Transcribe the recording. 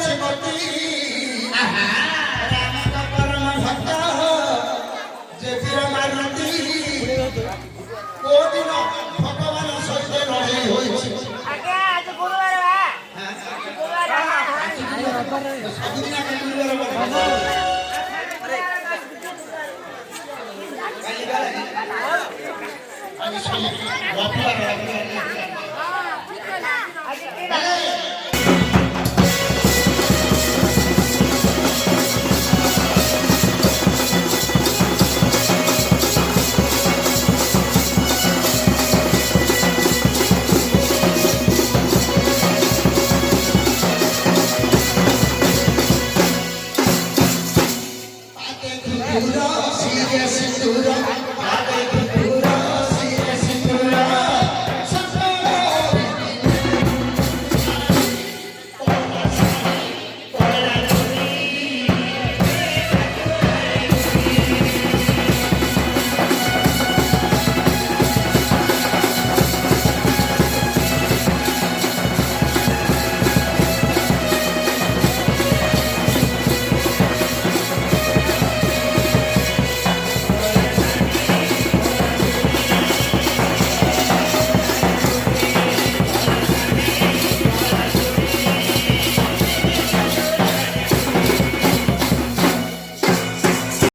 ଅଛି ମତି ରାମଙ୍କ ପରମ ଭକ୍ତ ଯେ ବୀର ମାରନ୍ତି କୋଉଦିନ ଭଗବାନ ସହିତ ଲଢ଼େଇ ହୋଇଛି ଆଜ୍ଞା ଆଜି ଗୁରୁବାର ଗୁରୁବାର ସବୁଦିନ ଗୁରୁବାର ଆଜି